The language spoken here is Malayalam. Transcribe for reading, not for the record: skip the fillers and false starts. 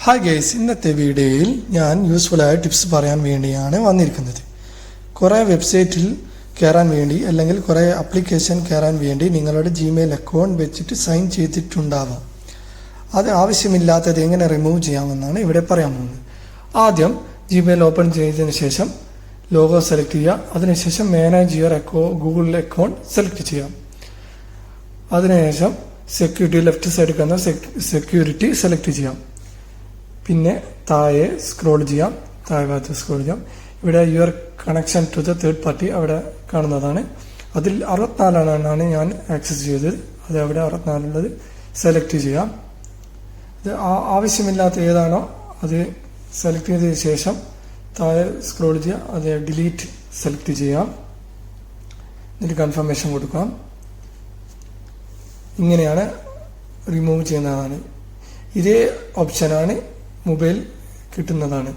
ഹായ് ഗൈസ്, ഇന്നത്തെ വീഡിയോയിൽ ഞാൻ യൂസ്ഫുള്ളായ ടിപ്സ് പറയാൻ വേണ്ടിയാണ് വന്നിരിക്കുന്നത്. കുറേ വെബ്സൈറ്റിൽ കയറാൻ വേണ്ടി അല്ലെങ്കിൽ കുറേ ആപ്ലിക്കേഷൻ കയറാൻ വേണ്ടി നിങ്ങളുടെ ജിമെയിൽ അക്കൗണ്ട് വെച്ചിട്ട് സൈൻ ചെയ്തിട്ടുണ്ടാവാം. അത് ആവശ്യമില്ലാത്തത് എങ്ങനെ റിമൂവ് ചെയ്യാമെന്നാണ് ഇവിടെ പറയാൻ പോകുന്നത്. ആദ്യം ജിമെയിൽ ഓപ്പൺ ചെയ്തതിന് ശേഷം ലോഗോ സെലക്ട് ചെയ്യുക. അതിനുശേഷം manage your Google account select ചെയ്യാം. അതിനുശേഷം സെക്യൂരിറ്റി ലെഫ്റ്റ് സൈഡിൽ കാണുന്ന സെക്യൂരിറ്റി സെലക്ട് ചെയ്യാം. പിന്നെ താഴെ സ്ക്രോൾ ചെയ്യാം. താഴെ ഭാഗത്ത് സ്ക്രോൾ ചെയ്യാം. ഇവിടെ your connection to the third party അവിടെ കാണുന്നതാണ്. അതിൽ 64 ഞാൻ ആക്സസ് ചെയ്തത്. അത് അവിടെ 64 ഉള്ളത് സെലക്ട് ചെയ്യാം. ഇത് ആവശ്യമില്ലാത്ത ഏതാണോ അത് സെലക്ട് ചെയ്തതിന് ശേഷം താഴെ സ്ക്രോൾ ചെയ്യാം. അത് ഡിലീറ്റ് സെലക്ട് ചെയ്യാം. എന്നിട്ട് കൺഫർമേഷൻ കൊടുക്കാം. ഇങ്ങനെയാണ് റിമൂവ് ചെയ്യുന്നതാണ്. ഇതേ ഓപ്ഷനാണ് മൊബൈൽ കിട്ടുന്നതാണ്.